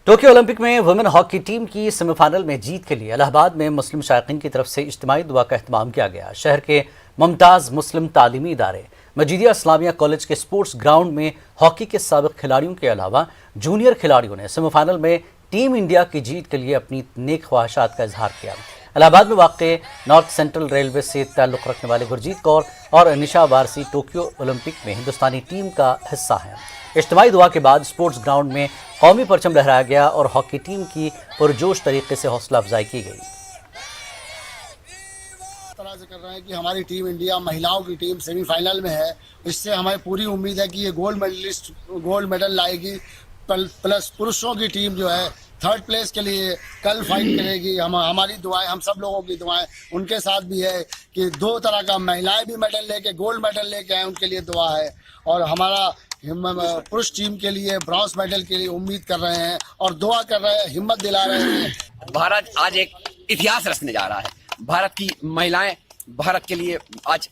Tokyo Olympic में women hockey team की semifinal में जीत के लिए इलाहाबाद में मुस्लिम शायकीन की तरफ से इज्तिमाई दुआ का एहतमाम किया गया। शहर के मुमताज़ मुस्लिम तालीमी इदारे मजीदिया इस्लामिया कॉलेज के स्पोर्ट्स ग्राउंड में हॉकी के साबिक खिलाड़ियों के अलावा जूनियर खिलाड़ियों ने सेमीफाइनल में टीम इंडिया की जीत के लिए अपनी नेक ख्वाहिशात का इजहार किया। इलाहाबाद में वाक़ नॉर्थ सेंट्रल रेलवे से ताल्लुक़ रखने वाले गुरजीत कौर और निशा वारसी टोक्यो ओलंपिक में हिंदुस्तानी टीम का हिस्सा हैं। इज्तिमाई दुआ के बाद स्पोर्ट्स ग्राउंड में कौमी परचम लहराया गया और हॉकी टीम की पुरजोश तरीके से हौसला अफजाई की गई। तरह से कर रहे हैं कि हमारी टीम इंडिया महिलाओं की टीम सेमीफाइनल में है। इससे हमें पूरी उम्मीद है कि ये गोल्ड मेडल लाएगी। प्लस पुरुषों की टीम जो है थर्ड प्लेस के लिए कल फाइट करेगी। हमारी दुआएं, हम सब लोगों की दुआएं उनके साथ भी है कि दो तरह का महिलाएं भी मेडल लेके गोल्ड मेडल लेके आए, उनके लिए दुआ है। और हमारा पुरुष टीम के लिए ब्रॉन्ज मेडल के लिए उम्मीद कर रहे हैं और दुआ कर रहे हैं, हिम्मत दिला रहे हैं। भारत आज एक इतिहास रचने जा रहा है। भारत की महिलाएं भारत के लिए आज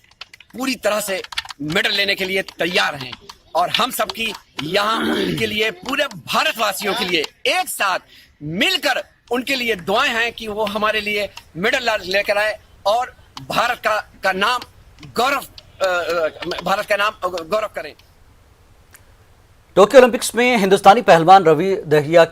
पूरी तरह से मेडल लेने के लिए तैयार हैं और हम सबकी यहाँ उनके लिए, पूरे भारतवासियों के लिए एक साथ मिलकर उनके लिए दुआएं हैं कि वो हमारे लिए मेडल लेकर आए और भारत का नाम गौरव करें। टोक्यो ओलंपिक्स में हिंदुस्तानी पहलवान रवि दहिया की